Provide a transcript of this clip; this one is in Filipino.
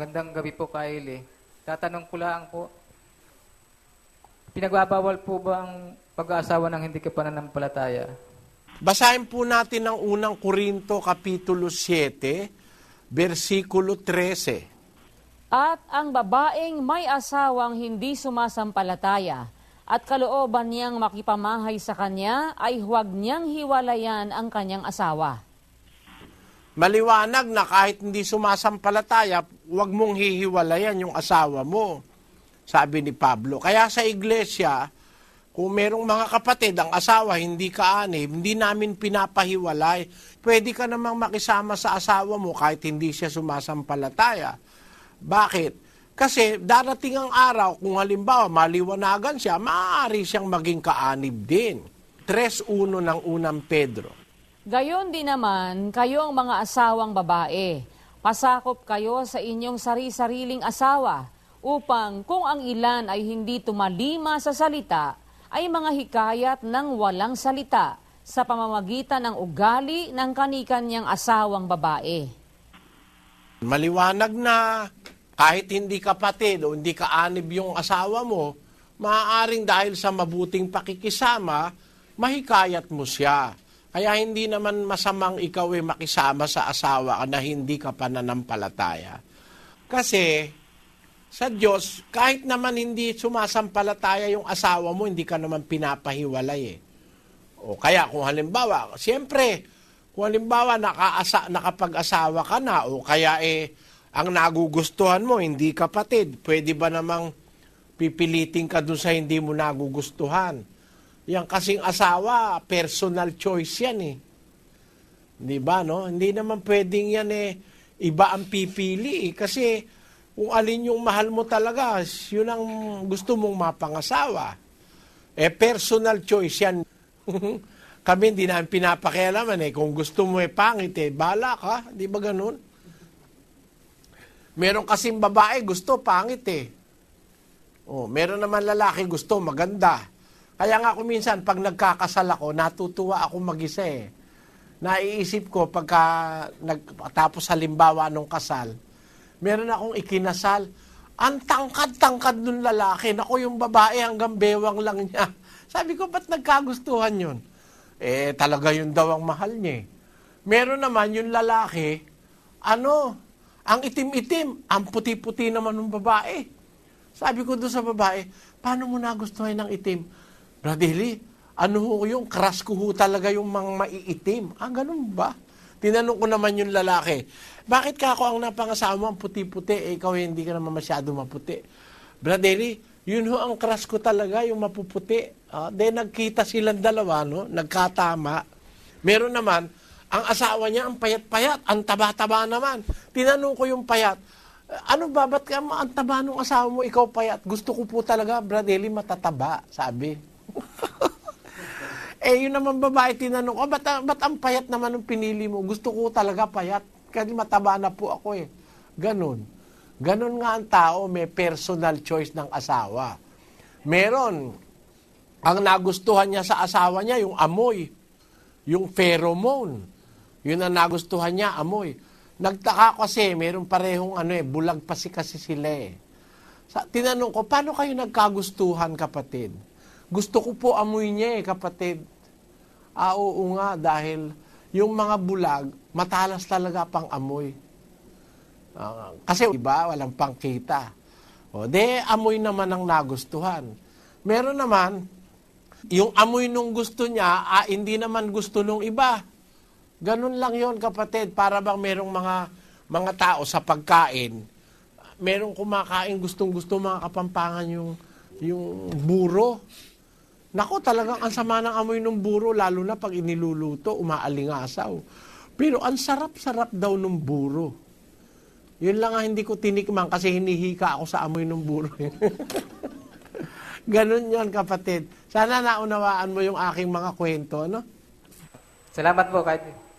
Magandang gabi po, Kylie. Tatanong ko lang po, pinagbabawal po ba ang pag-aasawa ng hindi ka pananampalataya? Basahin po natin ang unang Korinto, Kapitulo 7, versikulo 13. At ang babaeng may asawang hindi sumasampalataya at kalooban niyang makipamahay sa kanya ay huwag niyang hiwalayan ang kanyang asawa. Maliwanag na kahit hindi sumasampalataya, huwag mong hihiwalayan yung asawa mo, sabi ni Pablo. Kaya sa iglesia, kung merong mga kapatid, ang asawa hindi kaanib, hindi namin pinapahiwalay. Pwede ka namang makisama sa asawa mo kahit hindi siya sumasampalataya. Bakit? Kasi darating ang araw, kung halimbawa maliwanagan siya, maaari siyang maging kaanib din. 3:1 ng unang Pedro. Gayon din naman, kayong mga asawang babae, pasakop kayo sa inyong sari-sariling asawa, upang kung ang ilan ay hindi tumalima sa salita, ay mga hikayat ng walang salita sa pamamagitan ng ugali ng kanikanyang asawang babae. Maliwanag na kahit hindi kapatid o hindi kaanib yung asawa mo, maaaring dahil sa mabuting pakikisama, mahikayat mo siya. Kaya hindi naman masamang ikaw ay makisama sa asawa ka na hindi ka pananampalataya. Kasi sa Diyos, kahit naman hindi sumasampalataya yung asawa mo, hindi ka naman pinapahiwalay eh. O kaya kung halimbawa, siyempre, kung halimbawa nakapag-asawa ka na o kaya ang nagugustuhan mo, hindi kapatid, pwede ba namang pipilitin ka dun sa hindi mo nagugustuhan? Yang kasing asawa, personal choice yan eh. Di ba, no? Hindi naman pwedeng yan iba ang pipili eh. Kasi kung alin yung mahal mo talaga, yun ang gusto mong mapangasawa. Personal choice yan. Kami hindi namin pinapakialaman eh. Kung gusto mo pangit bahala ka. Di ba ganun? Meron kasing babae gusto pangit meron naman lalaki gusto maganda. Kaya nga ako minsan, pag nagkakasal ako, natutuwa ako mag-isa Naiisip ko, tapos halimbawa nung kasal, meron akong ikinasal, ang tangkad-tangkad nung lalaki, naku yung babae hanggang bewang lang niya. Sabi ko, ba't nagkagustuhan yun? Talaga yun daw ang mahal niya. Meron naman yung lalaki, ang itim-itim, ang puti-puti naman ng babae. Sabi ko doon sa babae, paano mo nagustuhan ng itim? Bradley, yung crush ko talaga yung mga maiitim. Ganun ba? Tinanong ko naman yung lalaki, bakit ka ako ang napangasawa mo, ang puti-puti, ikaw hindi ka naman masyado maputi. Bradley, yun ang crush ko talaga, yung mapuputi. Then nagkita silang dalawa, nagkatama. Meron naman, ang asawa niya, ang payat-payat, ang taba-taba naman. Tinanong ko yung payat, ba't ka ang taba ng asawa mo, ikaw payat? Gusto ko po talaga, Bradley, matataba, sabi. Yun naman babae, tinanong ko, ba't ang payat naman ng pinili mo? Gusto ko talaga payat, kasi mataba na po ako Ganon. Ganon nga ang tao, may personal choice ng asawa. Meron, ang nagustuhan niya sa asawa niya, yung amoy, yung pheromone. Yun ang nagustuhan niya, amoy. Nagtaka kasi, meron parehong bulag pa kasi sila Tinanong ko, paano kayo nagkagustuhan, kapatid? Gusto ko po amoy niya kapatid. Oo nga, dahil yung mga bulag, matalas talaga pang amoy. Kasi iba, walang pangkita. Amoy naman ang nagustuhan. Meron naman, yung amoy nung gusto niya, hindi naman gusto nung iba. Ganun lang yon kapatid. Para bang merong mga tao sa pagkain, merong kumakain gustong-gusto mga Kapampangan yung buro. Nako, talagang ang sama ng amoy ng buro, lalo na pag iniluluto, umaalingasaw. Pero ang sarap-sarap daw ng buro. Yun lang ang hindi ko tinikman kasi hinihika ako sa amoy ng buro. Ganun yon kapatid. Sana naunawaan mo yung aking mga kwento, Salamat po, Kylie.